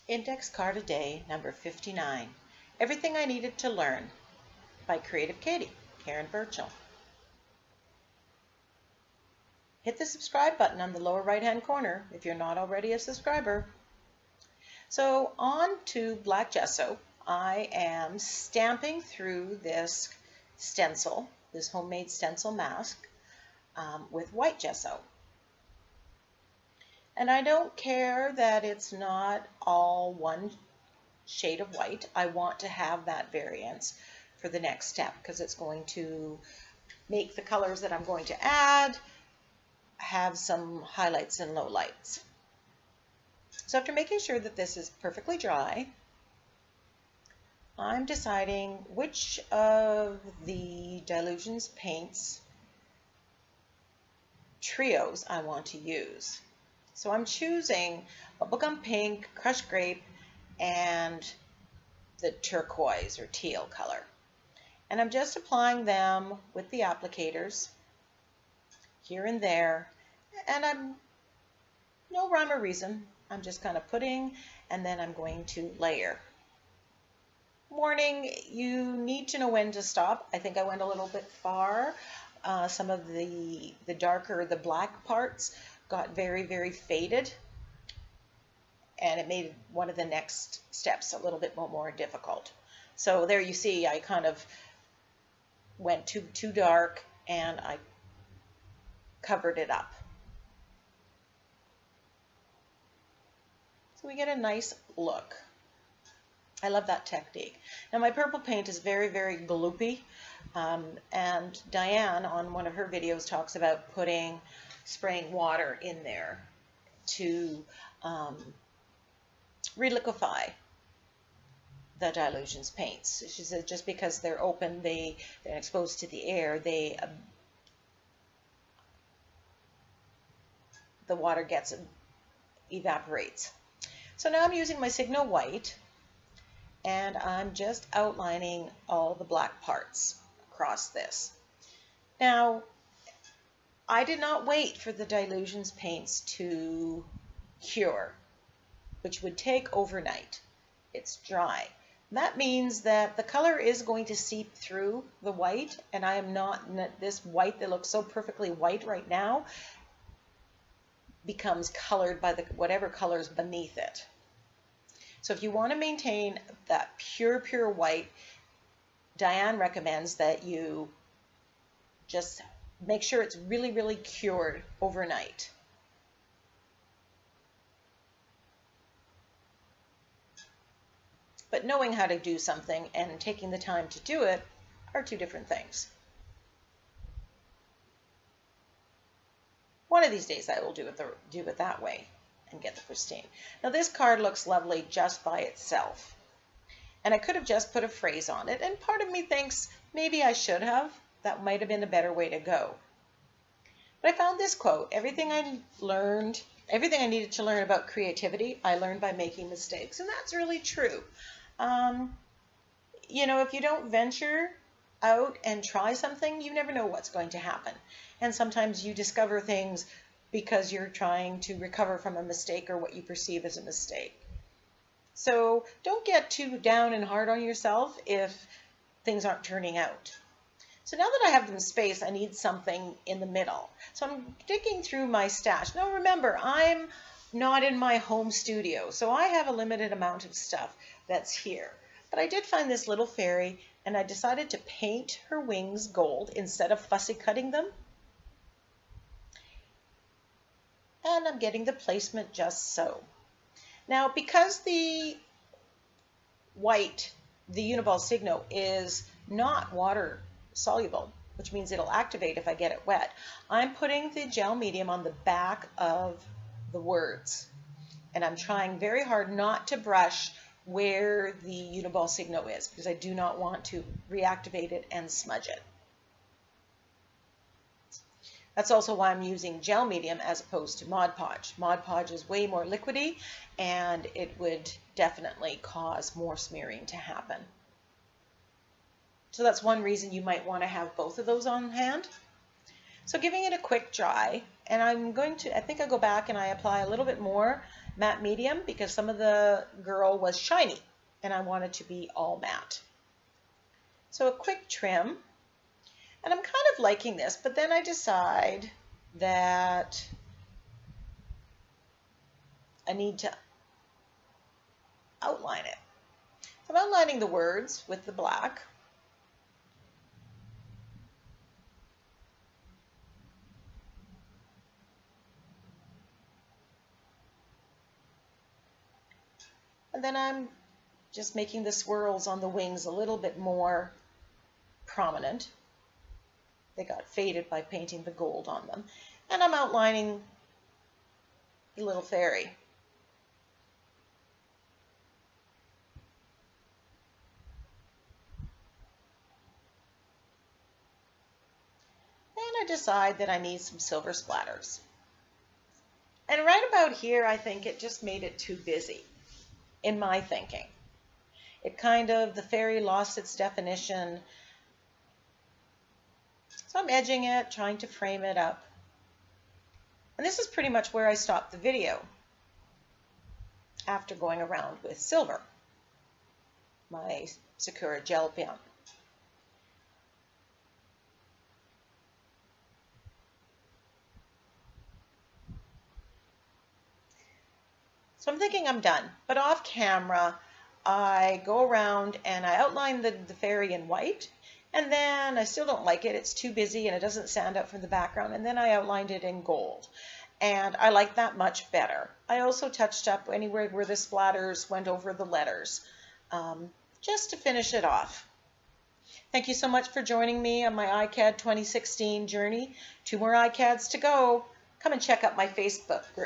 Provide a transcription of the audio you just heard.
Index card a day, number 59. Everything I Needed to Learn by Creative Katie, Karen Burchell. Hit the subscribe button on the lower right-hand corner if you're not already a subscriber. So on to black gesso. I am stamping through this stencil, this homemade stencil mask, with white gesso. And I don't care that it's not all one shade of white. I want to have that variance for the next step because it's going to make the colors that I'm going to add have some highlights and lowlights. So after making sure that this is perfectly dry, I'm deciding which of the Dylusions paints trios I want to use. So I'm choosing bubblegum pink, crushed grape, and the turquoise or teal color. And I'm just applying them with the applicators here and there. And I'm no rhyme or reason. I'm just kind of putting, and then I'm going to layer. Warning, you need to know when to stop. I think I went a little bit far. Some of the darker, the black parts got very, very faded, and it made one of the next steps a little bit more difficult. So there you see I kind of went too dark and I covered it up. So we get a nice look. I love that technique. Now my purple paint is very, very gloopy, and Diane on one of her videos talks about spraying water in there to reliquify the Dylusions paints. She said just because they're open, they're exposed to the air, the water evaporates. So now I'm using my Signo white, and I'm just outlining all the black parts across this. Now, I did not wait for the Dylusions paints to cure, which would take overnight. It's dry. That means that the color is going to seep through the white, and I am not, this white that looks so perfectly white right now becomes colored by whatever colors beneath it. So if you want to maintain that pure white, Diane recommends that you just make sure it's really, really cured overnight. But knowing how to do something and taking the time to do it are two different things. One of these days I will do it that way and get the pristine. Now this card looks lovely just by itself. And I could have just put a phrase on it, and part of me thinks maybe I should have. That might have been a better way to go. But I found this quote: everything I needed to learn about creativity, I learned by making mistakes. And that's really true. You know, if you don't venture out and try something, you never know what's going to happen. And sometimes you discover things because you're trying to recover from a mistake or what you perceive as a mistake. So don't get too down and hard on yourself if things aren't turning out. So now that I have them spaced, I need something in the middle. So I'm digging through my stash. Now remember, I'm not in my home studio, so I have a limited amount of stuff that's here. But I did find this little fairy, and I decided to paint her wings gold instead of fussy cutting them. And I'm getting the placement just so. Now, because the white, the Uniball Signo, is not water soluble, which means it'll activate if I get it wet, I'm putting the gel medium on the back of the words. And I'm trying very hard not to brush where the Uniball Signo is, because I do not want to reactivate it and smudge it. That's also why I'm using gel medium as opposed to Mod Podge. Mod Podge is way more liquidy, and it would definitely cause more smearing to happen. So that's one reason you might want to have both of those on hand. So giving it a quick dry, and I think I go back and I apply a little bit more matte medium because some of the girl was shiny and I wanted to be all matte. So a quick trim, and I'm kind of liking this, but then I decide that I need to outline it. So I'm outlining the words with the black. And then I'm just making the swirls on the wings a little bit more prominent. They got faded by painting the gold on them. And I'm outlining the little fairy. Then I decide that I need some silver splatters. And right about here, I think it just made it too busy in my thinking. It kind of, the fairy lost its definition. So I'm edging it, trying to frame it up. And this is pretty much where I stopped the video after going around with silver, my Sakura gel pen. So I'm thinking I'm done, but off camera, I go around and I outline the fairy in white, and then I still don't like it. It's too busy and it doesn't stand out from the background, and then I outlined it in gold. And I like that much better. I also touched up anywhere where the splatters went over the letters, just to finish it off. Thank you so much for joining me on my ICAD 2016 journey. 2 more ICADs to go. Come and check out my Facebook group.